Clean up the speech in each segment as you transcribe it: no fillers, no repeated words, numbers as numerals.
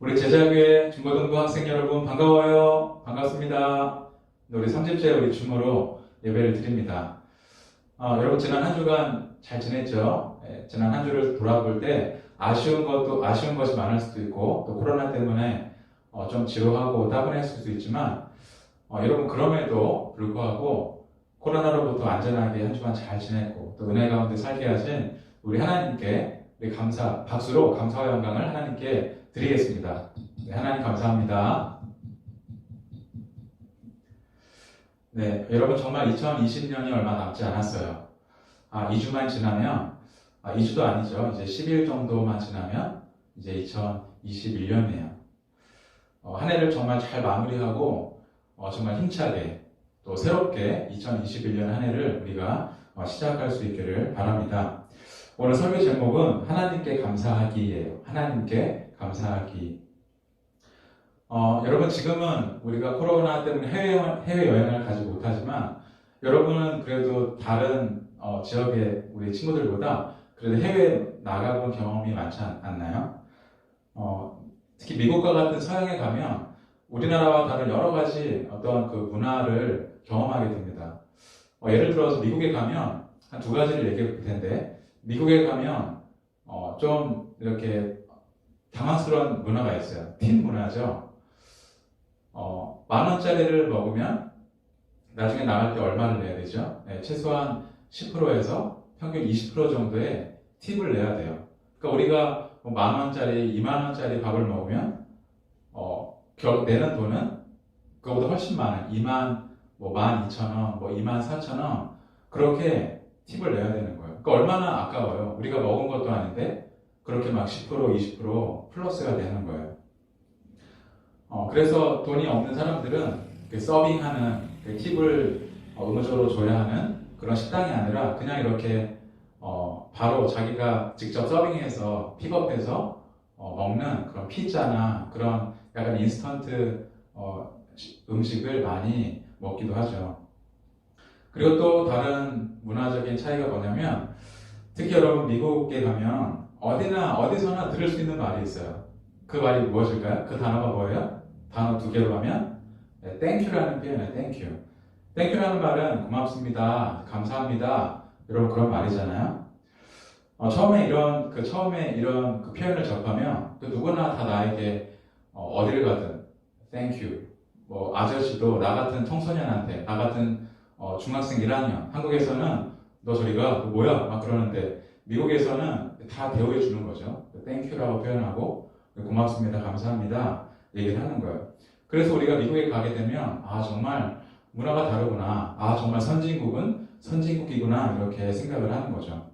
우리 제자교회 중고등부 학생 여러분 반가워요. 반갑습니다. 우리 3집째 우리 줌으로 예배를 드립니다. 여러분 지난 한 주간 잘 지냈죠? 지난 한 주를 돌아볼 때 아쉬운 것이 많을 수도 있고 또 코로나 때문에 좀 지루하고 따분했을 수도 있지만 여러분 그럼에도 불구하고 코로나로부터 안전하게 한 주간 잘 지냈고 또 은혜 가운데 살게 하신 우리 하나님께 우리 박수로 감사와 영광을 하나님께 드리겠습니다. 네, 하나님 감사합니다. 네, 여러분 정말 2020년이 얼마 남지 않았어요. 2주만 지나면, 2주도 아니죠. 이제 10일 정도만 지나면 이제 2021년이에요. 한 해를 정말 잘 마무리하고 정말 힘차게 또 새롭게 2021년 한 해를 우리가 시작할 수 있기를 바랍니다. 오늘 설교 제목은 하나님께 감사하기예요. 하나님께 감사하기. 여러분 지금은 우리가 코로나 때문에 해외여행을 가지 못하지만 여러분은 그래도 다른 지역의 우리 친구들보다 그래도 해외 나가본 경험이 많지 않나요? 특히 미국과 같은 서양에 가면 우리나라와 다른 여러 가지 어떤 그 문화를 경험하게 됩니다. 예를 들어서 미국에 가면 한 두 가지를 얘기해 볼 텐데 미국에 가면 좀 이렇게 당황스러운 문화가 있어요. 팁 문화죠. 10,000원짜리를 먹으면 나중에 나갈 때 얼마를 내야 되죠? 최소한 10%에서 평균 20% 정도의 팁을 내야 돼요. 그러니까 우리가 10,000원짜리, 20,000원짜리 밥을 먹으면 내는 돈은 그거보다 훨씬 많은 12,000원, 24,000원 그렇게 팁을 내야 되는 거예요. 그러니까 얼마나 아까워요. 우리가 먹은 것도 아닌데 그렇게 막 10%, 20% 플러스가 되는 거예요. 그래서 돈이 없는 사람들은 서빙하는 팁을 의무적으로 줘야 하는 그런 식당이 아니라 그냥 이렇게 바로 자기가 직접 서빙해서 픽업해서 먹는 그런 피자나 그런 약간 인스턴트 음식을 많이 먹기도 하죠. 그리고 또 다른 문화적인 차이가 뭐냐면 특히 여러분 미국에 가면 어디서나 들을 수 있는 말이 있어요. 그 말이 무엇일까요? 그 단어가 뭐예요? 단어 두 개로 하면 땡큐라는 표현이에요. 땡큐. 땡큐라는 말은 고맙습니다, 감사합니다. 여러분 그런 말이잖아요. 처음에 이런 그 표현을 접하면 또 누구나 다 나에게 어디를 가든 땡큐. 아저씨도 나 같은 청소년한테 나 같은 중학생 1학년 한국에서는 너 저리가 뭐야 막 그러는데 미국에서는 다 대우해 주는 거죠. 땡큐라고 표현하고 고맙습니다, 감사합니다 얘기를 하는 거예요. 그래서 우리가 미국에 가게 되면 정말 문화가 다르구나, 정말 선진국은 선진국이구나 이렇게 생각을 하는 거죠.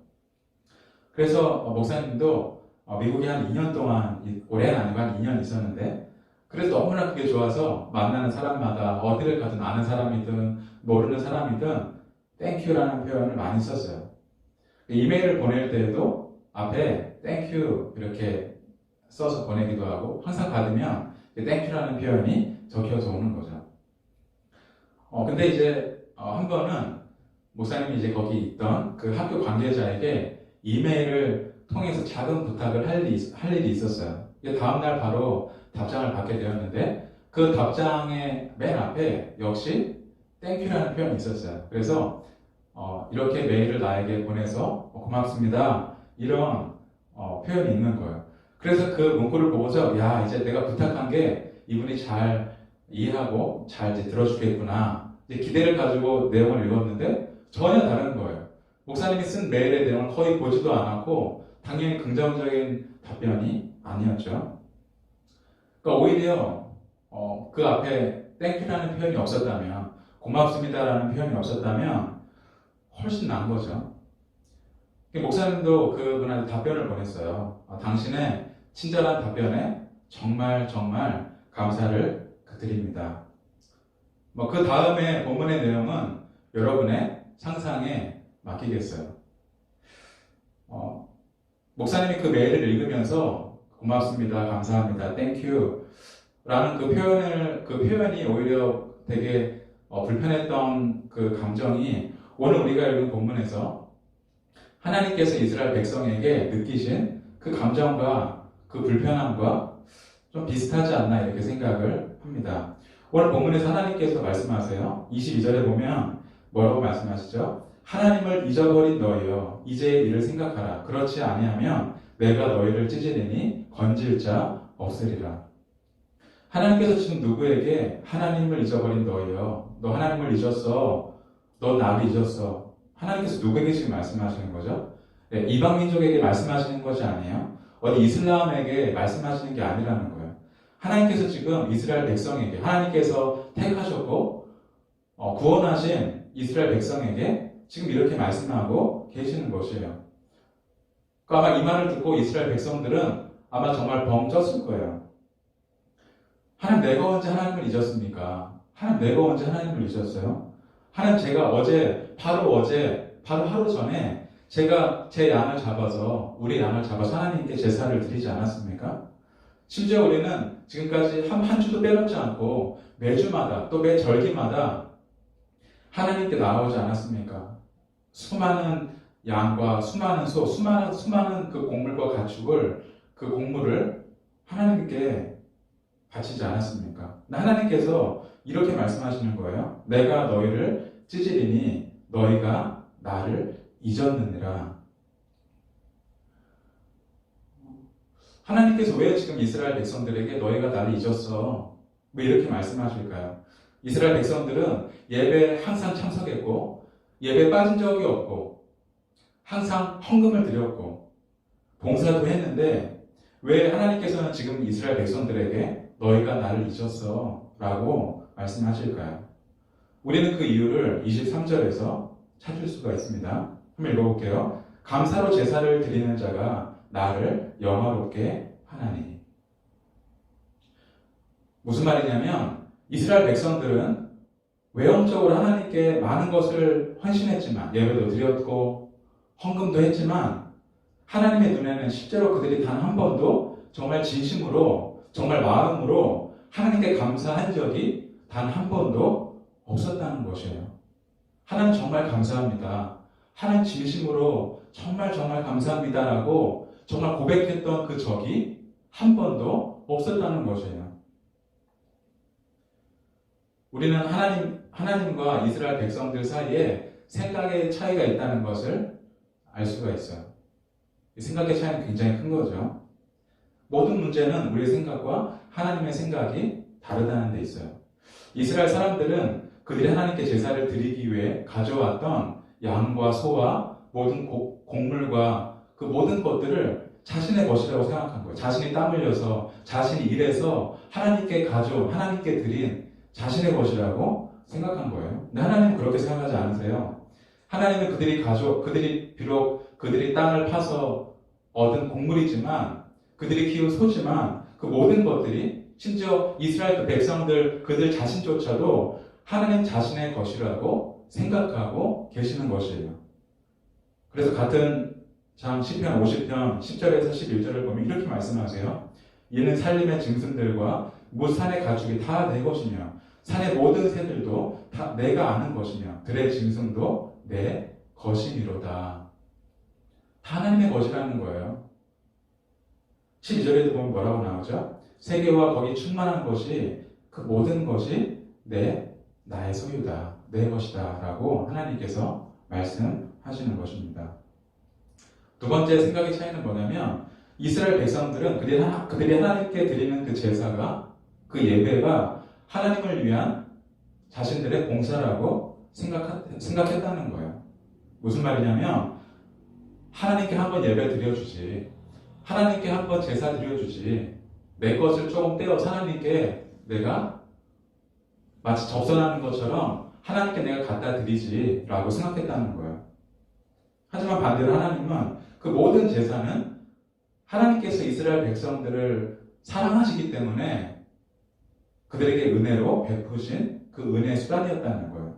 그래서 목사님도 미국에 한 2년 동안, 올해는 아니고 한 2년 있었는데 그래서 너무나 그게 좋아서 만나는 사람마다 어디를 가든 아는 사람이든 모르는 사람이든 땡큐라는 표현을 많이 썼어요. 이메일을 보낼 때에도 앞에 땡큐 이렇게 써서 보내기도 하고 항상 받으면 땡큐라는 표현이 적혀서 오는 거죠. 근데 이제 한 번은 목사님이 이제 거기 있던 그 학교 관계자에게 이메일을 통해서 작은 부탁을 할 일이 있었어요. 다음날 바로 답장을 받게 되었는데 그 답장의 맨 앞에 역시 땡큐라는 표현이 있었어요. 그래서 이렇게 메일을 나에게 보내서 고맙습니다 이런 표현이 있는 거예요. 그래서 그 문구를 보고서 이제 내가 부탁한 게 이분이 잘 이해하고 잘 이제 들어주겠구나 이제 기대를 가지고 내용을 읽었는데 전혀 다른 거예요. 목사님이 쓴 메일의 내용을 거의 보지도 않았고 당연히 긍정적인 답변이 아니었죠. 그러니까 오히려 그 앞에 땡큐라는 표현이 없었다면, 고맙습니다라는 표현이 없었다면 훨씬 나은 거죠. 목사님도 그분한테 답변을 보냈어요. 당신의 친절한 답변에 정말 정말 감사를 드립니다. 그 다음에 본문의 내용은 여러분의 상상에 맡기겠어요. 목사님이 그 메일을 읽으면서 고맙습니다, 감사합니다, 땡큐 라는 그 표현이 오히려 되게 불편했던 그 감정이 오늘 우리가 읽은 본문에서 하나님께서 이스라엘 백성에게 느끼신 그 감정과 그 불편함과 좀 비슷하지 않나 이렇게 생각을 합니다. 오늘 본문에서 하나님께서 말씀하세요. 22절에 보면 뭐라고 말씀하시죠? 하나님을 잊어버린 너희여 이제 이를 생각하라. 그렇지 아니하면 내가 너희를 찢으리니 건질 자 없으리라. 하나님께서 지금 누구에게 하나님을 잊어버린 너희여 너 하나님을 잊었어. 너 나를 잊었어. 하나님께서 누구에게 지금 말씀하시는 거죠? 네, 이방 민족에게 말씀하시는 것이 아니에요. 어디 이슬람에게 말씀하시는 게 아니라는 거예요. 하나님께서 지금 이스라엘 백성에게 하나님께서 택하셨고 구원하신 이스라엘 백성에게 지금 이렇게 말씀하고 계시는 것이에요. 그러니까 아마 이 말을 듣고 이스라엘 백성들은 아마 정말 벙쪘을 거예요. 하나님 내가 언제 하나님을 잊었습니까? 하나님 내가 언제 하나님을 잊었어요? 하나님 제가 바로 하루 전에 제가 제 양을 잡아서 우리 양을 잡아서 하나님께 제사를 드리지 않았습니까? 심지어 우리는 지금까지 한 주도 빼놓지 않고 매주마다 또 매 절기마다 하나님께 나아오지 않았습니까? 수많은 양과 수많은 소, 수많은 그 곡물과 가축을 그 곡물을 하나님께 바치지 않았습니까? 하나님께서 이렇게 말씀하시는 거예요. 내가 너희를 찢으리니 너희가 나를 잊었느니라. 하나님께서 왜 지금 이스라엘 백성들에게 너희가 나를 잊었어? 왜 이렇게 말씀하실까요? 이스라엘 백성들은 예배에 항상 참석했고 예배에 빠진 적이 없고 항상 헌금을 드렸고 봉사도 했는데 왜 하나님께서는 지금 이스라엘 백성들에게 너희가 나를 잊었어? 라고 말씀하실까요? 우리는 그 이유를 23절에서 찾을 수가 있습니다. 한번 읽어볼게요. 감사로 제사를 드리는 자가 나를 영화롭게 하나니. 무슨 말이냐면 이스라엘 백성들은 외형적으로 하나님께 많은 것을 헌신했지만 예배도 드렸고 헌금도 했지만 하나님의 눈에는 실제로 그들이 단 한 번도 정말 진심으로 정말 마음으로 하나님께 감사한 적이 단 한 번도 없었다는 것이에요. 하나님 정말 감사합니다. 하나님 진심으로 정말 감사합니다라고 정말 고백했던 그 적이 한 번도 없었다는 것이에요. 우리는 하나님과 이스라엘 백성들 사이에 생각의 차이가 있다는 것을 알 수가 있어요. 이 생각의 차이는 굉장히 큰 거죠. 모든 문제는 우리의 생각과 하나님의 생각이 다르다는 데 있어요. 이스라엘 사람들은 그들이 하나님께 제사를 드리기 위해 가져왔던 양과 소와 모든 곡물과 그 모든 것들을 자신의 것이라고 생각한 거예요. 자신이 땀 흘려서 자신이 일해서 하나님께 드린 자신의 것이라고 생각한 거예요. 근데 하나님은 그렇게 생각하지 않으세요. 하나님은 비록 그들이 땅을 파서 얻은 곡물이지만 그들이 키운 소지만 그 모든 것들이 심지어 이스라엘 그 백성들 그들 자신조차도 하나님 자신의 것이라고 생각하고 계시는 것이에요. 그래서 같은 장 시편 50편 10절에서 11절을 보면 이렇게 말씀하세요. 이는 살림의 짐승들과 못 산의 가축이 다 내 것이며 산의 모든 새들도 다 내가 아는 것이며 들의 짐승도 내 것이미로다. 다 하나님의 것이라는 거예요. 12절에도 보면 뭐라고 나오죠? 세계와 거기 충만한 것이 그 모든 것이 나의 소유다. 내 것이다. 라고 하나님께서 말씀하시는 것입니다. 두 번째 생각의 차이는 뭐냐면 이스라엘 백성들은 그들이 하나님께 드리는 그 제사가 그 예배가 하나님을 위한 자신들의 봉사라고 생각했다는 거예요. 무슨 말이냐면 하나님께 한번 예배 드려주지, 하나님께 한번 제사 드려주지, 내 것을 조금 떼어서 하나님께 내가 마치 접선하는 것처럼 하나님께 내가 갖다 드리지 라고 생각했다는 거예요. 하지만 반대로 하나님은 그 모든 제사는 하나님께서 이스라엘 백성들을 사랑하시기 때문에 그들에게 은혜로 베푸신 그 은혜의 수단이었다는 거예요.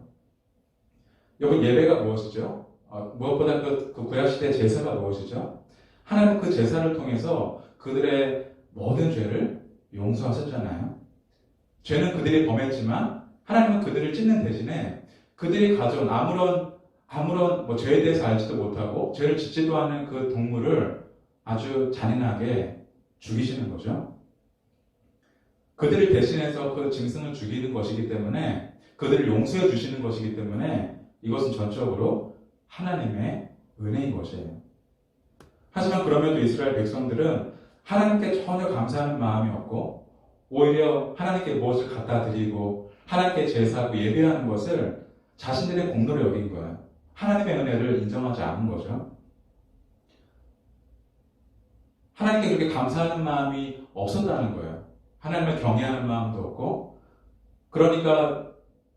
여러분 예배가 무엇이죠? 무엇보다 그 구약시대 제사가 무엇이죠? 하나님 그 제사를 통해서 그들의 모든 죄를 용서하셨잖아요. 죄는 그들이 범했지만 하나님은 그들을 찢는 대신에 그들이 가져온 아무런 죄에 대해서 알지도 못하고 죄를 짓지도 않은 그 동물을 아주 잔인하게 죽이시는 거죠. 그들을 대신해서 그 짐승을 죽이는 것이기 때문에, 그들을 용서해 주시는 것이기 때문에 이것은 전적으로 하나님의 은혜인 것이에요. 하지만 그럼에도 이스라엘 백성들은 하나님께 전혀 감사하는 마음이 없고 오히려 하나님께 무엇을 갖다 드리고 하나님께 제사하고 예배하는 것을 자신들의 공로로 여긴 거예요. 하나님의 은혜를 인정하지 않은 거죠. 하나님께 그렇게 감사하는 마음이 없었다는 거예요. 하나님을 경외하는 마음도 없고, 그러니까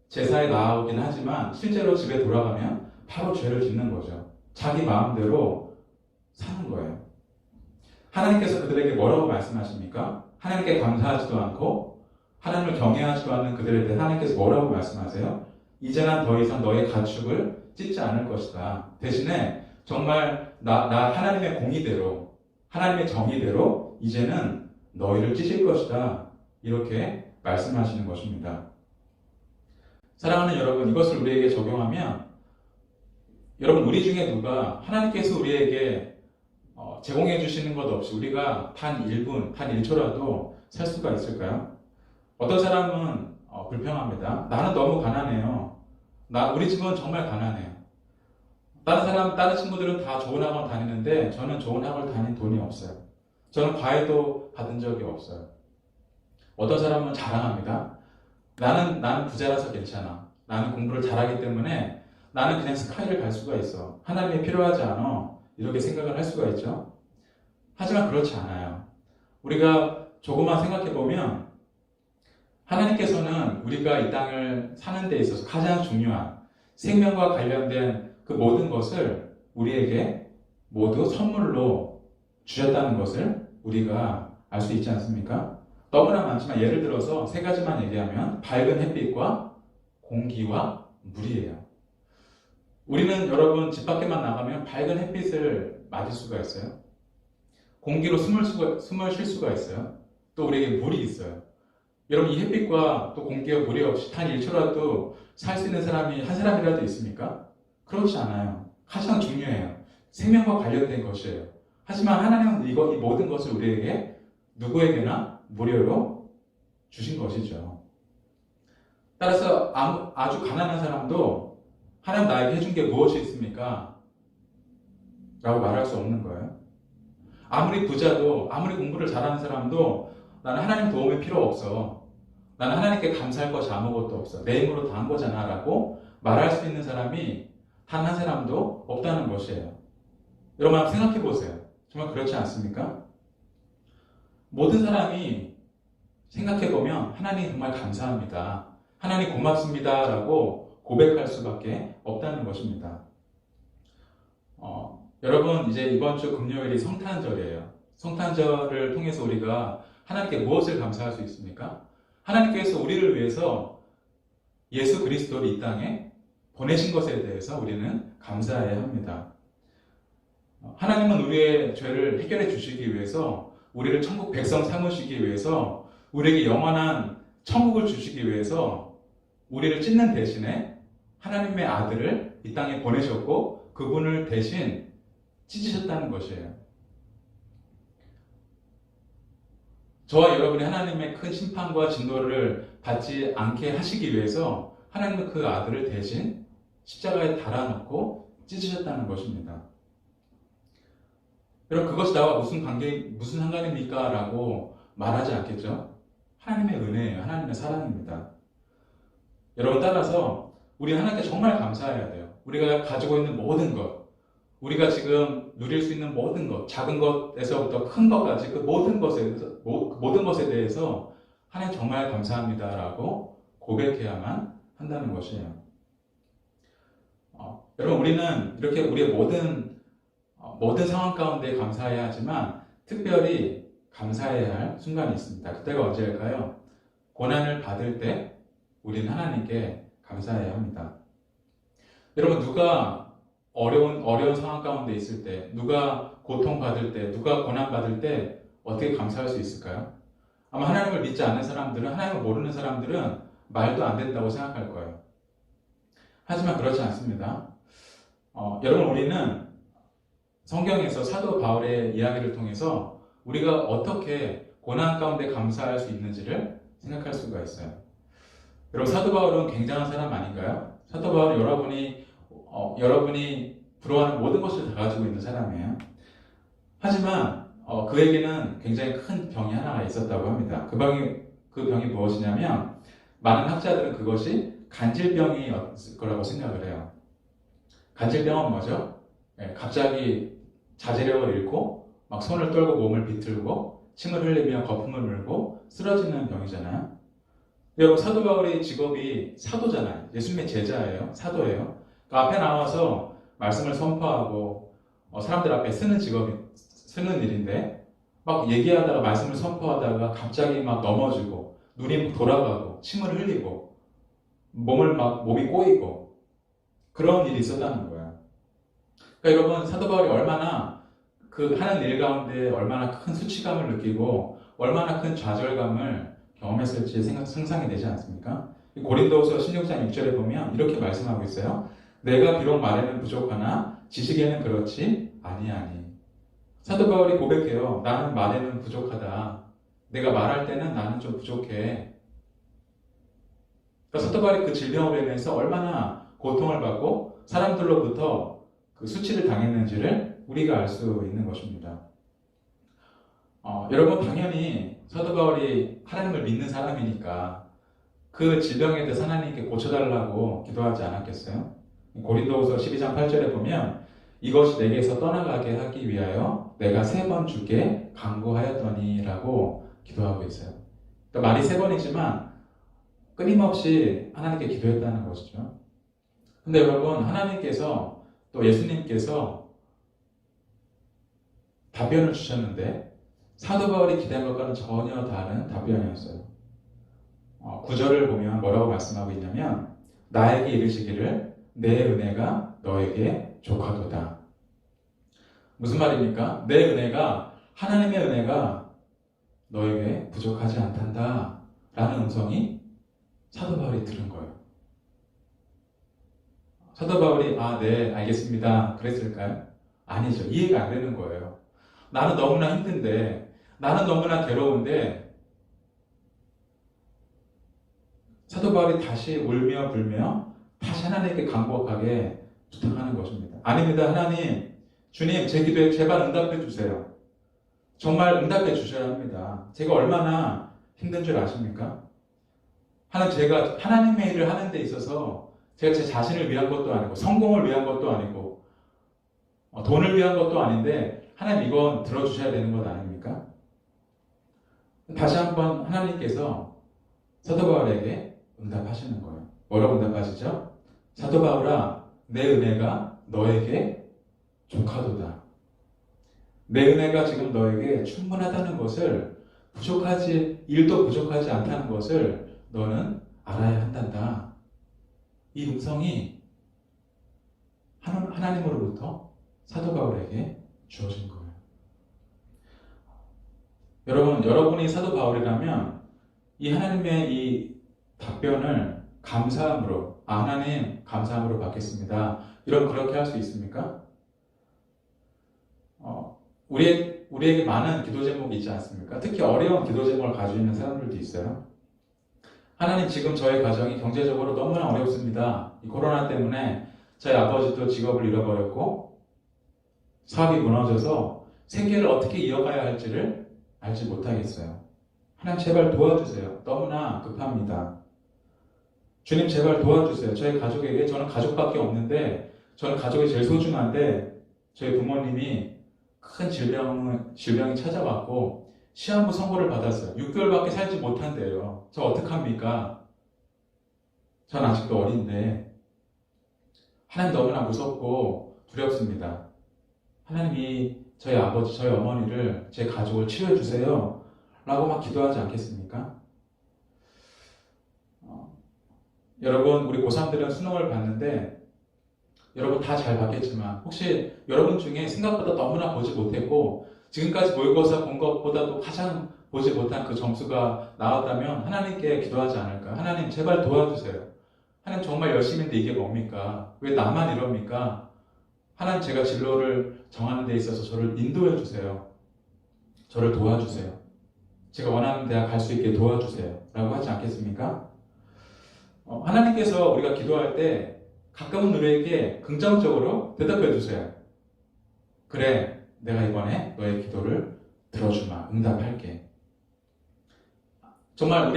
제사에 나오긴 하지만 실제로 집에 돌아가면 바로 죄를 짓는 거죠. 자기 마음대로 사는 거예요. 하나님께서 그들에게 뭐라고 말씀하십니까? 하나님께 감사하지도 않고 하나님을 경외하지도 않는 그들에 대해 하나님께서 뭐라고 말씀하세요? 이제 난 더 이상 너의 가축을 찢지 않을 것이다. 대신에 정말 나 하나님의 공의대로, 하나님의 정의대로 이제는 너희를 찢을 것이다. 이렇게 말씀하시는 것입니다. 사랑하는 여러분, 이것을 우리에게 적용하면, 여러분, 우리 중에 누가 하나님께서 우리에게 제공해 주시는 것 없이 우리가 단 1분, 단 1초라도 살 수가 있을까요? 어떤 사람은 불평합니다. 나는 너무 가난해요. 우리 집은 정말 가난해요. 다른 친구들은 다 좋은 학원 다니는데 저는 좋은 학원 다닌 돈이 없어요. 저는 과외도 받은 적이 없어요. 어떤 사람은 자랑합니다. 나는 부자라서 괜찮아. 나는 공부를 잘하기 때문에 나는 그냥 스카이를 갈 수가 있어. 하나님이 필요하지 않아. 이렇게 생각을 할 수가 있죠. 하지만 그렇지 않아요. 우리가 조금만 생각해보면 하나님께서는 우리가 이 땅을 사는 데 있어서 가장 중요한 생명과 관련된 그 모든 것을 우리에게 모두 선물로 주셨다는 것을 우리가 알 수 있지 않습니까? 너무나 많지만 예를 들어서 세 가지만 얘기하면 밝은 햇빛과 공기와 물이에요. 우리는 여러분 집 밖에만 나가면 밝은 햇빛을 맞을 수가 있어요. 공기로 숨을 쉴 수가 있어요. 또 우리에게 물이 있어요. 여러분 이 햇빛과 또 공기와 물이 없이 단 1초라도 살 수 있는 사람이 한 사람이라도 있습니까? 그렇지 않아요. 가장 중요해요. 생명과 관련된 것이에요. 하지만 하나님은 이 모든 것을 우리에게 누구에게나 무료로 주신 것이죠. 따라서 아주 가난한 사람도 하나님 나에게 해준 게 무엇이 있습니까? 라고 말할 수 없는 거예요. 아무리 부자도, 아무리 공부를 잘하는 사람도 나는 하나님 도움이 필요 없어. 나는 하나님께 감사할 것이 아무것도 없어. 내 힘으로 다 한 거잖아. 라고 말할 수 있는 사람이 단 한 사람도 없다는 것이에요. 여러분 한번 생각해 보세요. 정말 그렇지 않습니까? 모든 사람이 생각해보면 하나님 정말 감사합니다. 하나님 고맙습니다. 라고 고백할 수밖에 없다는 것입니다. 여러분 이제 이번 주 금요일이 성탄절이에요. 성탄절을 통해서 우리가 하나님께 무엇을 감사할 수 있습니까? 하나님께서 우리를 위해서 예수 그리스도를 이 땅에 보내신 것에 대해서 우리는 감사해야 합니다. 하나님은 우리의 죄를 해결해 주시기 위해서, 우리를 천국 백성 삼으시기 위해서, 우리에게 영원한 천국을 주시기 위해서 우리를 찢는 대신에 하나님의 아들을 이 땅에 보내셨고 그분을 대신 찢으셨다는 것이에요. 저와 여러분이 하나님의 큰 심판과 진노를 받지 않게 하시기 위해서 하나님은 그 아들을 대신 십자가에 달아놓고 찢으셨다는 것입니다. 여러분 그것이 나와 무슨 상관입니까? 라고 말하지 않겠죠? 하나님의 은혜예요. 하나님의 사랑입니다. 여러분 따라서 우리는 하나님께 정말 감사해야 돼요. 우리가 가지고 있는 모든 것, 우리가 지금 누릴 수 있는 모든 것, 작은 것에서부터 큰 것까지 그 모든 것에 대해서 하나님 정말 감사합니다라고 고백해야만 한다는 것이에요. 여러분 우리는 이렇게 우리의 모든 상황 가운데 감사해야 하지만 특별히 감사해야 할 순간이 있습니다. 그때가 언제일까요? 고난을 받을 때 우리는 하나님께 감사해야 합니다. 여러분 누가 어려운 상황 가운데 있을 때, 누가 고통받을 때, 누가 고난받을 때 어떻게 감사할 수 있을까요? 아마 하나님을 믿지 않는 사람들은, 하나님을 모르는 사람들은 말도 안 된다고 생각할 거예요. 하지만 그렇지 않습니다. 여러분 우리는 성경에서 사도 바울의 이야기를 통해서 우리가 어떻게 고난 가운데 감사할 수 있는지를 생각할 수가 있어요. 여러분, 사도 바울은 굉장한 사람 아닌가요? 사도 바울은 여러분이 부러워하는 모든 것을 다 가지고 있는 사람이에요. 하지만 그에게는 굉장히 큰 병이 하나가 있었다고 합니다. 그 병이 무엇이냐면, 많은 학자들은 그것이 간질병이었을 거라고 생각을 해요. 간질병은 뭐죠? 갑자기 자제력을 잃고 막 손을 떨고 몸을 비틀고 침을 흘리며 거품을 물고 쓰러지는 병이잖아요. 여러분, 사도 바울의 직업이 사도잖아요. 예수님의 제자예요. 사도예요. 그 앞에 나와서 말씀을 선포하고 사람들 앞에 쓰는 일인데, 막 얘기하다가 말씀을 선포하다가 갑자기 막 넘어지고 눈이 돌아가고 침을 흘리고 몸이 꼬이고 그런 일이 있었다는 거예요. 그러니까 여러분, 사도 바울이 얼마나 그 하는 일 가운데 얼마나 큰 수치감을 느끼고 얼마나 큰 좌절감을 경험했을지 상상이 되지 않습니까? 고린도후서 16장 6절에 보면 이렇게 말씀하고 있어요. 내가 비록 말에는 부족하나 지식에는 그렇지 아니하니. 사도 바울이 고백해요. 나는 말에는 부족하다. 내가 말할 때는 나는 좀 부족해. 그러니까 사도 바울이 그 질병으로 인해서 얼마나 고통을 받고 사람들로부터 그 수치를 당했는지를 우리가 알 수 있는 것입니다. 여러분, 당연히 사도 바울이 하나님을 믿는 사람이니까 그 질병에 대해서 하나님께 고쳐달라고 기도하지 않았겠어요? 고린도후서 12장 8절에 보면 이것이 내게서 떠나가게 하기 위하여 내가 3번 주께 간구하였더니 라고 기도하고 있어요. 그러니까 말이 3번이지만 끊임없이 하나님께 기도했다는 것이죠. 근데 여러분, 하나님께서 또 예수님께서 답변을 주셨는데 사도 바울이 기대한 것과는 전혀 다른 답변이었어요. 9절을 보면 뭐라고 말씀하고 있냐면 나에게 이르시기를 내 은혜가 너에게 족하도다. 무슨 말입니까? 내 은혜가, 하나님의 은혜가 너에게 부족하지 않단다 라는 음성이 사도 바울이 들은 거예요. 사도 바울이 네, 알겠습니다 그랬을까요? 아니죠. 이해가 안 되는 거예요. 나는 너무나 힘든데, 나는 너무나 괴로운데 사도 바울이 다시 울며 불며 다시 하나님께 간곡하게 부탁하는 것입니다. 아닙니다. 하나님, 주님, 제 기도에 제발 응답해 주세요. 정말 응답해 주셔야 합니다. 제가 얼마나 힘든 줄 아십니까? 제가 하나님의 일을 하는 데 있어서 제가 제 자신을 위한 것도 아니고 성공을 위한 것도 아니고 돈을 위한 것도 아닌데 하나님, 이건 들어주셔야 되는 것 아닙니까? 다시 한번 하나님께서 사도 바울에게 응답하시는 거예요. 뭐라고 응답하시죠? 사도 바울아, 내 은혜가 너에게 족하도다. 내 은혜가 지금 너에게 충분하다는 것을, 일도 부족하지 않다는 것을 너는 알아야 한단다. 이 음성이 하나님으로부터 사도 바울에게 주어진 거예요. 여러분이 사도 바울이라면 이 하나님의 이 답변을 감사함으로, 하나님 감사함으로 받겠습니다. 그렇게 할 수 있습니까? 우리에게 많은 기도 제목이 있지 않습니까? 특히 어려운 기도 제목을 가지고 있는 사람들도 있어요. 하나님, 지금 저의 가정이 경제적으로 너무나 어렵습니다. 이 코로나 때문에 저희 아버지도 직업을 잃어버렸고 사업이 무너져서 생계를 어떻게 이어가야 할지를 알지 못하겠어요. 하나님, 제발 도와주세요. 너무나 급합니다. 주님, 제발 도와주세요. 저희 가족에게, 저는 가족밖에 없는데, 저는 가족이 제일 소중한데 저희 부모님이 큰 질병이 찾아왔고 시한부 선고를 받았어요. 6개월밖에 살지 못한대요. 저 어떡합니까? 전 아직도 어린데 하나님, 너무나 무섭고 두렵습니다. 하나님이 저희 아버지, 저희 어머니를, 제 가족을 치료해 주세요 라고 막 기도하지 않겠습니까? 여러분, 우리 고3들은 수능을 봤는데 여러분 다 잘 봤겠지만 혹시 여러분 중에 생각보다 너무나 보지 못했고 지금까지 모의고사 본 것보다도 가장 보지 못한 그 점수가 나왔다면 하나님께 기도하지 않을까? 하나님, 제발 도와주세요. 하나님, 정말 열심히 했는데 이게 뭡니까? 왜 나만 이럽니까? 하나님, 제가 진로를 정하는 데 있어서 저를 인도해 주세요. 저를 도와주세요. 제가 원하는 대학 갈 수 있게 도와주세요. 라고 하지 않겠습니까? 하나님께서 우리가 기도할 때 가끔은 우리에게 긍정적으로 대답해 주세요. 그래, 내가 이번에 너의 기도를 들어주마. 응답할게. 정말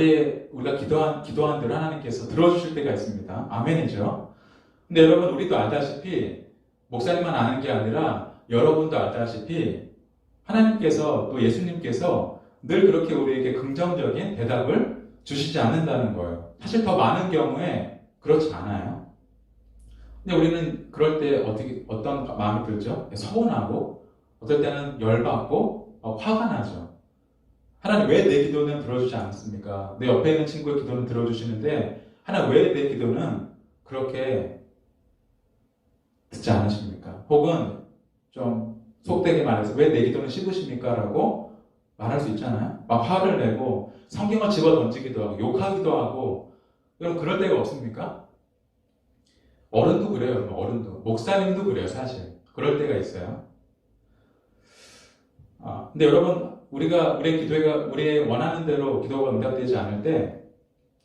우리가 기도한 대로 하나님께서 들어주실 때가 있습니다. 아멘이죠. 근데 여러분, 우리도 알다시피, 목사님만 아는 게 아니라 여러분도 알다시피, 하나님께서 또 예수님께서 늘 그렇게 우리에게 긍정적인 대답을 주시지 않는다는 거예요. 사실 더 많은 경우에 그렇지 않아요. 근데 우리는 그럴 때 어떤 마음이 들죠? 서운하고, 어떨 때는 열받고, 화가 나죠. 하나님 왜 내 기도는 들어주지 않습니까? 내 옆에 있는 친구의 기도는 들어주시는데 하나님 왜 내 기도는 그렇게 듣지 않으십니까? 혹은 좀 속되게 말해서 왜 내 기도는 씹으십니까? 라고 말할 수 있잖아요. 막 화를 내고 성경을 집어 던지기도 하고 욕하기도 하고 여러분 그럴 때가 없습니까? 어른도 그래요. 여러분, 어른도. 목사님도 그래요. 사실. 그럴 때가 있어요. 근데 여러분 우리의 기도가 우리의 원하는 대로 기도가 응답되지 않을 때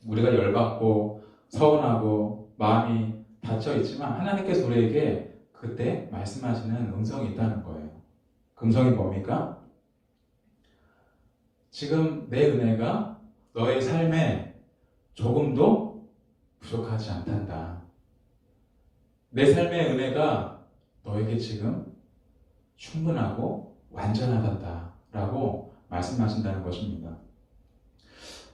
우리가 열받고 서운하고 마음이 닫혀 있지만 하나님께서 우리에게 그때 말씀하시는 음성이 있다는 거예요. 그 음성이 뭡니까? 지금 내 은혜가 너의 삶에 조금도 부족하지 않단다. 내 삶의 은혜가 너에게 지금 충분하고 완전하단다. 라고 말씀하신다는 것입니다.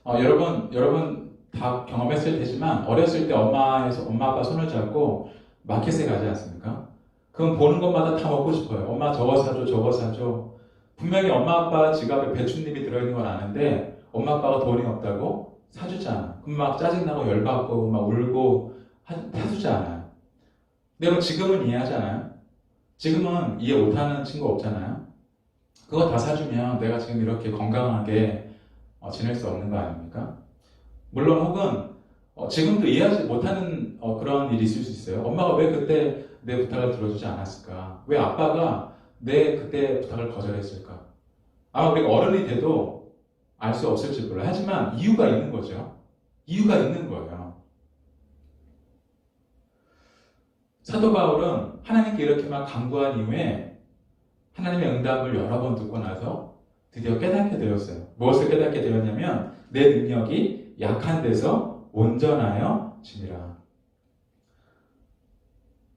여러분 다 경험했을 테지만 어렸을 때 엄마 아빠 손을 잡고 마켓에 가지 않습니까? 그럼 보는 것마다 다 먹고 싶어요. 엄마 저거 사줘, 저거 사줘. 분명히 엄마 아빠 지갑에 배춧잎이 들어있는 걸 아는데 엄마 아빠가 돈이 없다고 사주지 않아. 그럼 막 짜증나고 열받고 막 울고 사주지 않아요. 근데 여러분 지금은 이해하잖아요. 지금은 이해 못하는 친구 없잖아요. 그거 다 사주면 내가 지금 이렇게 건강하게 지낼 수 없는 거 아닙니까? 물론 혹은 지금도 이해하지 못하는 그런 일이 있을 수 있어요. 엄마가 왜 그때 내 부탁을 들어주지 않았을까? 왜 아빠가 내 그때 부탁을 거절했을까? 아마 우리가 어른이 돼도 알 수 없을지 몰라요. 하지만 이유가 있는 거죠. 이유가 있는 거예요. 사도 바울은 하나님께 이렇게 막 간구한 이후에 하나님의 응답을 여러 번 듣고 나서 드디어 깨닫게 되었어요. 무엇을 깨닫게 되었냐면 내 능력이 약한 데서 온전하여 지니라.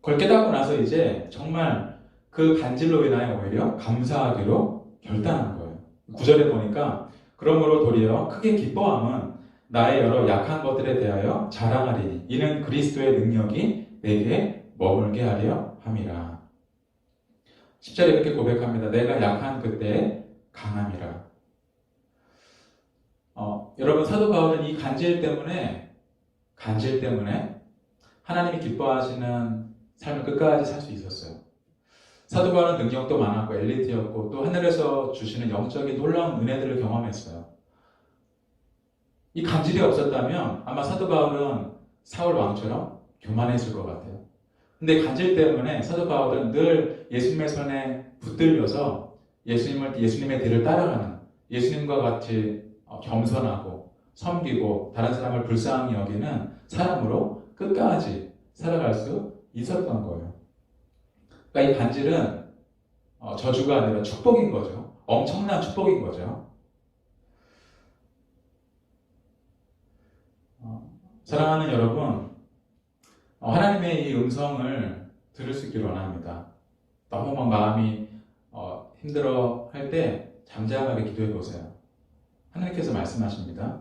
그걸 깨닫고 나서 이제 정말 그 간질로 인하여 오히려 감사하기로 결단한 거예요. 9절에 보니까 그러므로 도리어 크게 기뻐함은 나의 여러 약한 것들에 대하여 자랑하리니 이는 그리스도의 능력이 내게 머물게 하려 함이라. 10절에 이렇게 고백합니다. 내가 약한 그때 강함이라. 여러분 사도 바울은 이 간질 때문에 하나님이 기뻐하시는 삶을 끝까지 살 수 있었어요. 사도 바울은 능력도 많았고 엘리트였고 또 하늘에서 주시는 영적인 놀라운 은혜들을 경험했어요. 이 간질이 없었다면 아마 사도 바울은 사울 왕처럼 교만했을 것 같아요. 근데 간질 때문에 사도 바울은 늘 예수님의 손에 붙들려서 예수님의 뒤를 따라가는 예수님과 같이 겸손하고 섬기고 다른 사람을 불쌍히 여기는 사람으로 끝까지 살아갈 수 있었던 거예요. 그러니까 이 간질은 저주가 아니라 축복인 거죠. 엄청난 축복인 거죠. 사랑하는 여러분, 하나님의 이 음성을 들을 수 있기를 원합니다. 너무 막 마음이 힘들어 할 때 잠잠하게 기도해 보세요. 하나님께서 말씀하십니다.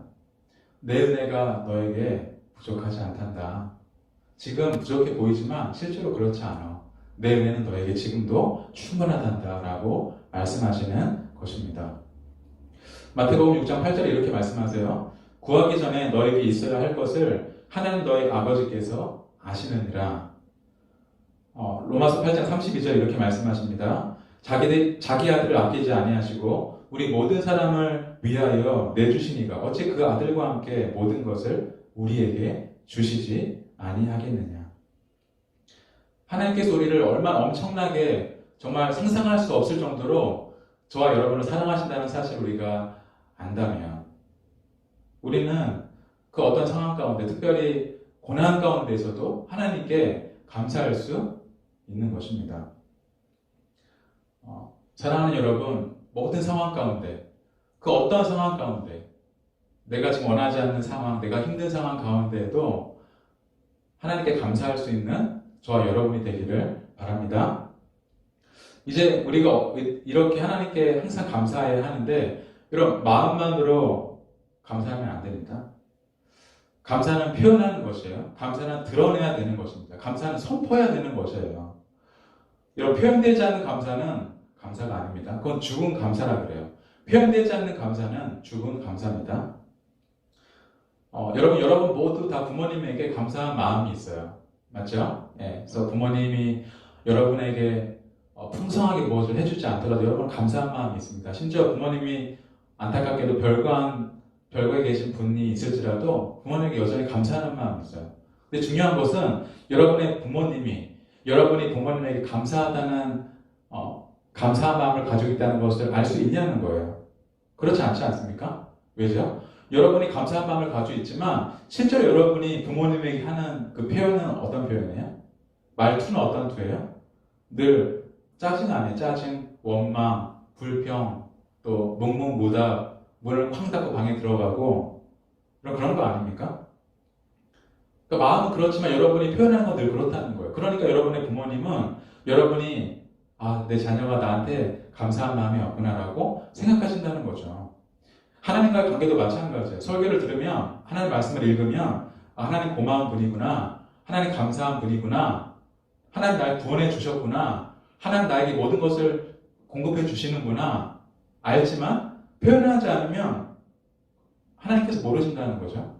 내 은혜가 너에게 부족하지 않단다. 지금 부족해 보이지만 실제로 그렇지 않아. 내 은혜는 너에게 지금도 충분하단다 라고 말씀하시는 것입니다. 마태복음 6장 8절에 이렇게 말씀하세요. 구하기 전에 너에게 있어야 할 것을 하나님 너의 아버지께서 아시느니라. 로마서 8장 32절 이렇게 말씀하십니다. 자기 아들을 아끼지 아니하시고 우리 모든 사람을 위하여 내주시니가 어찌 그 아들과 함께 모든 것을 우리에게 주시지 아니하겠느냐. 하나님께서 우리를 얼마나 엄청나게 정말 상상할 수 없을 정도로 저와 여러분을 사랑하신다는 사실을 우리가 안다면 우리는 그 어떤 상황 가운데, 특별히 고난 가운데에서도 하나님께 감사할 수 있는 것입니다. 사랑하는 여러분, 모든 상황 가운데, 그 어떤 상황 가운데, 내가 지금 원하지 않는 상황, 내가 힘든 상황 가운데에도 하나님께 감사할 수 있는 저와 여러분이 되기를 바랍니다. 이제 우리가 이렇게 하나님께 항상 감사해야 하는데, 이런 마음만으로 감사하면 안 됩니다. 감사는 표현하는 것이에요. 감사는 드러내야 되는 것입니다. 감사는 선포해야 되는 것이에요. 이런 표현되지 않는 감사는 감사가 아닙니다. 그건 죽은 감사라 그래요. 표현되지 않는 감사는 죽은 감사입니다. 여러분 모두 다 부모님에게 감사한 마음이 있어요. 맞죠? 예, 그래서 부모님이 여러분에게 풍성하게 무엇을 해주지 않더라도 여러분 감사한 마음이 있습니다. 심지어 부모님이 안타깝게도 별거에 계신 분이 있을지라도 부모님에게 여전히 감사하는 마음이 있어요. 근데 중요한 것은 여러분이 부모님에게 감사하다는 감사한 마음을 가지고 있다는 것을 알 수 있냐는 거예요. 그렇지 않지 않습니까? 왜죠? 여러분이 감사한 마음을 가지고 있지만 실제로 여러분이 부모님에게 하는 그 표현은 어떤 표현이에요? 말투는 어떤 투예요? 늘 짜증 아니에요. 짜증, 원망, 불평, 또 묵묵무답, 문을 쾅 닫고 방에 들어가고 그런 거 아닙니까? 그러니까 마음은 그렇지만 여러분이 표현하는 건 늘 그렇다는 거예요. 그러니까 여러분의 부모님은 여러분이 내 자녀가 나한테 감사한 마음이 없구나라고 생각하신다는 거죠. 하나님과의 관계도 마찬가지예요. 설교를 들으면 하나님 말씀을 읽으면 하나님 고마운 분이구나, 하나님 감사한 분이구나, 하나님 날 구원해 주셨구나, 하나님 나에게 모든 것을 공급해 주시는구나 알지만 표현하지 않으면 하나님께서 모르신다는 거죠.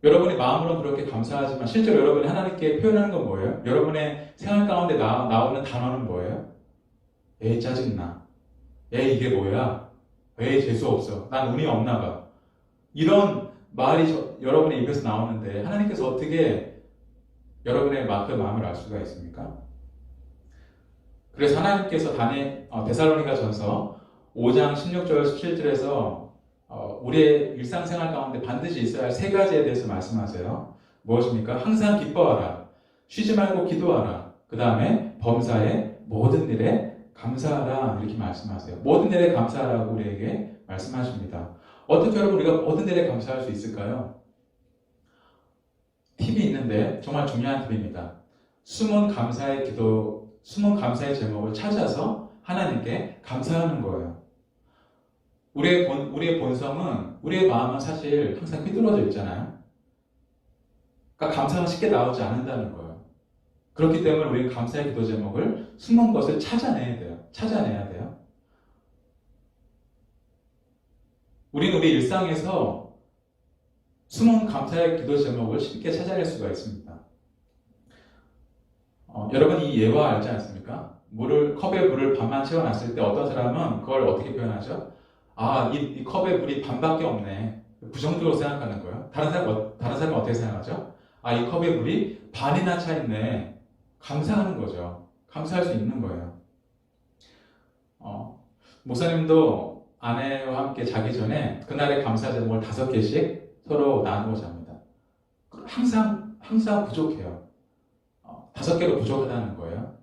여러분이 마음으로 그렇게 감사하지만 실제로 여러분이 하나님께 표현하는 건 뭐예요? 여러분의 생활 가운데 나오는 단어는 뭐예요? 에이 짜증나, 에이 이게 뭐야, 에이 재수없어, 난 운이 없나 봐, 이런 말이 여러분의 입에서 나오는데 하나님께서 어떻게 여러분의 그 마음을 알 수가 있습니까? 그래서 하나님께서 데살로니가 전서 5장 16절 17절에서 우리의 일상생활 가운데 반드시 있어야 할 세 가지에 대해서 말씀하세요. 무엇입니까? 항상 기뻐하라, 쉬지 말고 기도하라, 그 다음에 범사에 모든 일에 감사하라, 이렇게 말씀하세요. 모든 일에 감사하라고 우리에게 말씀하십니다. 어떻게 여러분 우리가 모든 일에 감사할 수 있을까요? 팁이 있는데 정말 중요한 팁입니다. 숨은 감사의 제목을 찾아서 하나님께 감사하는 거예요. 우리의 본성은, 우리의 마음은 사실 항상 삐뚤어져 있잖아요. 그러니까 감사가 쉽게 나오지 않는다는 거예요. 그렇기 때문에 우리는 감사의 기도 제목을 숨은 것을 찾아내야 돼요. 우리는 우리 일상에서 숨은 감사의 기도 제목을 쉽게 찾아낼 수가 있습니다. 여러분 이 예화 알지 않습니까? 컵에 물을 반만 채워놨을 때 어떤 사람은 그걸 어떻게 표현하죠? 이 컵에 물이 반밖에 없네. 부정적으로 생각하는 거예요. 다른 사람은 어떻게 생각하죠? 이 컵에 물이 반이나 차 있네. 감사하는 거죠. 감사할 수 있는 거예요. 목사님도 아내와 함께 자기 전에 그날의 감사 제목을 5개씩 서로 나누고 잡니다. 항상 부족해요. 5개로 부족하다는 거예요.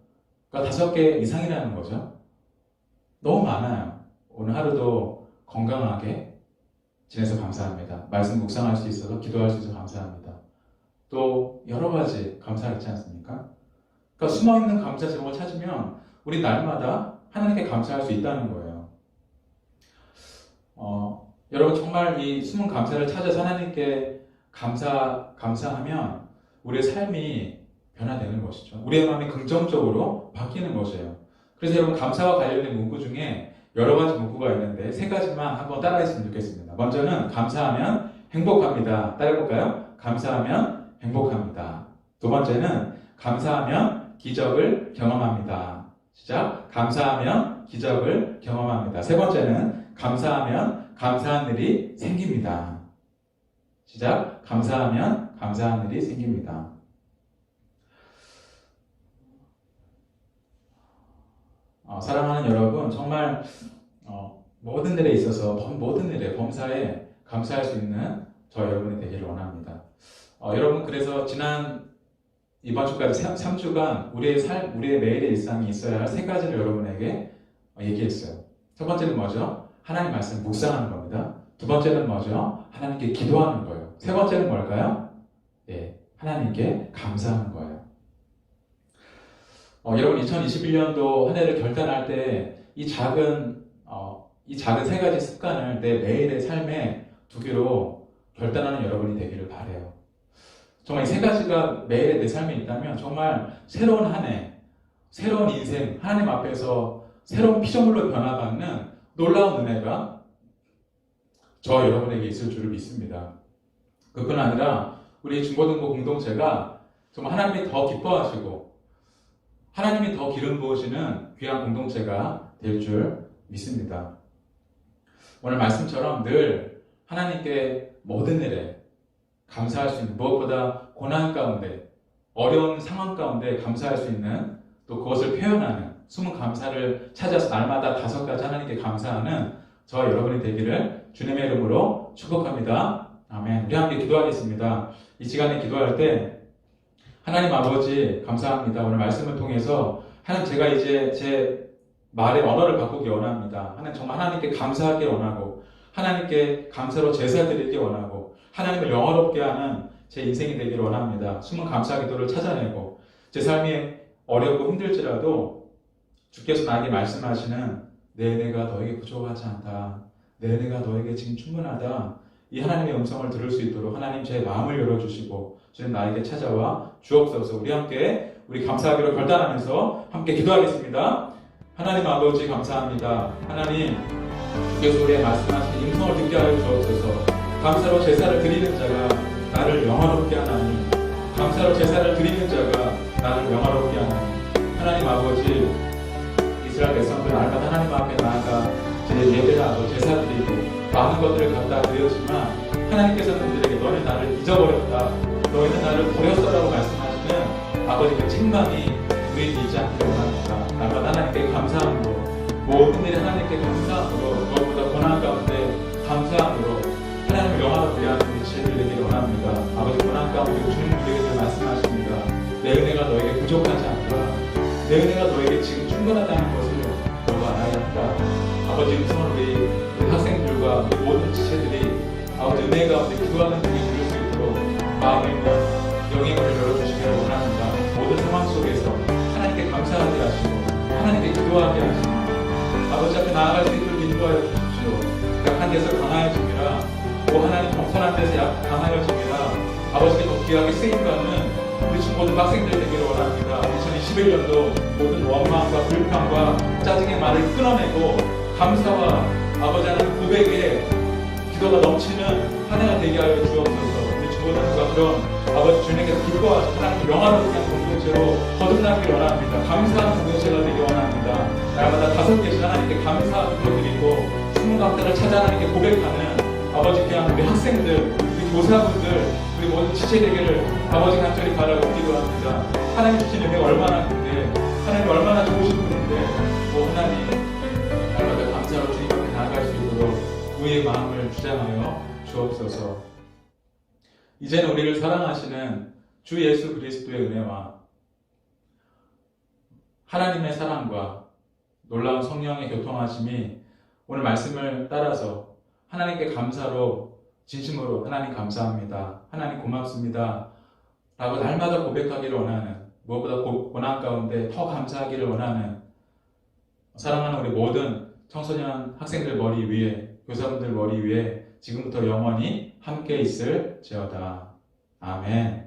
그러니까 5개 이상이라는 거죠. 너무 많아요. 오늘 하루도 건강하게 지내서 감사합니다. 말씀 묵상할 수 있어서, 기도할 수 있어서 감사합니다. 또 여러 가지 감사했지 않습니까? 그러니까 숨어있는 감사 제목을 찾으면 우리 날마다 하나님께 감사할 수 있다는 거예요. 여러분 정말 이 숨은 감사를 찾아서 하나님께 감사하면 우리의 삶이 변화되는 것이죠. 우리의 마음이 긍정적으로 바뀌는 것이에요. 그래서 여러분 감사와 관련된 문구 중에 여러 가지 문구가 있는데 3가지만 한번 따라했으면 좋겠습니다. 먼저는 감사하면 행복합니다. 따라해볼까요? 감사하면 행복합니다. 2번째는 감사하면 기적을 경험합니다. 시작. 감사하면 기적을 경험합니다. 3번째는 감사하면 감사한 일이 생깁니다. 시작. 감사하면 감사한 일이 생깁니다. 사랑하는 여러분, 정말 모든 일에 있어서 모든 일에 범사에 감사할 수 있는 저 여러분이 되기를 원합니다. 여러분 그래서 이번 주까지 3주간 우리의 매일의 일상이 있어야 할 3가지를 여러분에게 얘기했어요. 첫 번째는 뭐죠? 하나님 말씀 묵상하는 겁니다. 두 번째는 뭐죠? 하나님께 기도하는 거예요. 세 번째는 뭘까요? 예, 하나님께 감사하는 거예요. 여러분 2021년도 한 해를 결단할 때 이 작은 3가지 습관을 내 매일의 삶에 두기로 결단하는 여러분이 되기를 바라요. 정말 이 3가지가 매일의 내 삶에 있다면 정말 새로운 한 해, 새로운 인생, 하나님 앞에서 새로운 피조물로 변화받는 놀라운 은혜가 저 여러분에게 있을 줄을 믿습니다. 그뿐 아니라 우리 중고등부 공동체가 정말 하나님이 더 기뻐하시고 하나님이 더 기름 부으시는 귀한 공동체가 될 줄 믿습니다. 오늘 말씀처럼 늘 하나님께 모든 일에 감사할 수 있는, 무엇보다 고난 가운데 어려운 상황 가운데 감사할 수 있는, 또 그것을 표현하는 숨은 감사를 찾아서 날마다 5가지 하나님께 감사하는 저와 여러분이 되기를 주님의 이름으로 축복합니다. 아멘. 우리 함께 기도하겠습니다. 이 시간에 기도할 때 하나님 아버지 감사합니다. 오늘 말씀을 통해서 하나님 제가 이제 제 말의 언어를 바꾸기 원합니다. 하나님 정말 하나님께 감사하기 원하고 하나님께 감사로 제사 드리기 원하고 하나님을 영화롭게 하는 제 인생이 되기를 원합니다. 숨은 감사 기도를 찾아내고 제 삶이 어렵고 힘들지라도 주께서 나에게 말씀하시는 내 은혜가 너에게 부족하지 않다. 내 은혜가 너에게 지금 충분하다. 이 하나님의 음성을 들을 수 있도록 하나님 제 마음을 열어주시고 주님 나에게 찾아와 주옵소서. 우리 감사하기로 결단하면서 함께 기도하겠습니다. 하나님 아버지 감사합니다. 하나님 주께서 우리의 말씀하신 음성을 듣게 하여 주옵소서. 감사로 제사를 드리는 자가 나를 영화롭게 하나니 감사로 제사를 드리는 자가 나를 영화롭게 하나니 하나님 아버지 이스라엘 백성들 날마다 하나님 앞에 나아가 제 예배하고 제사 드리고 많은 것들을 갖다 드렸지만 하나님께서 그들에게 너는 나를 잊어버렸다. 너희는 나를 버렸어라고 말씀하시는 아버지 그 책망이 우리에게 있지 않기를 원합니다. 날마다 하나님께 감사함으로 모든 일에 하나님께 감사함으로 무엇보다 고난 가운데 감사함으로 하나님을 영화롭게 하는 우리 지혜를 되기를 원합니다. 아버지 고난 가운데 주님 우리에게 말씀하십니다. 내 은혜가 너에게 부족하지 않다. 내 은혜가 너에게 지금 충분하다는 것을 너가 알아야 한다. 아버지 음성을 우리 학생들과 우리 모든 지체들이 아버지 은혜 가운데 기도하는 중에 들을 수 있도록 마음의 문, 영의 문을 열어주시기를 원합니다. 모든 상황 속에서 하나님께 감사하게 하시고 하나님께 기도하게 하시고 아버지 앞에 나아갈 수 있도록 인도하여 주십시오. 약한 데서 강하여집니다. 오 하나님 겸손한 데서 강하여집니다. 아버지께 더 귀하게 쓰임받는 우리 모든 학생들 되기를 원합니다. 2021년도 모든 원망과 불평과 짜증의 말을 끊어내고 감사와 아버지 하나님 고백에 기도가 넘치는 한 해가 되게 하여 주옵소서. 우리 주보다가 그런 아버지 주님께서 기뻐하시고 하나님 영화롭게 하는 공동체로 거듭나기를 원합니다. 감사하는 공동체가 되기 원합니다. 날마다 5개씩 하나님께 감사 기도드리고 숨은 감사를 찾아 하나님께 고백하는 아버지 그냥 우리 학생들, 우리 교사분들, 우리 모든 지체 되기를 아버지 간절히 바라고 기도합니다. 하나님 주신 은혜가 얼마나 큰데 하나님 얼마나 좋으신 분인데 하나님 날마다 감사로 주님 앞에 나아갈 수 있도록 우리의 마음을 주장하여 주옵소서. 이제는 우리를 사랑하시는 주 예수 그리스도의 은혜와 하나님의 사랑과 놀라운 성령의 교통하심이 오늘 말씀을 따라서 하나님께 감사로 진심으로 하나님 감사합니다. 하나님 고맙습니다. 라고 날마다 고백하기를 원하는 무엇보다 고난 가운데 더 감사하기를 원하는 사랑하는 우리 모든 청소년 학생들 머리 위에 교사분들 머리 위에 지금부터 영원히 함께 있을지어다. 아멘.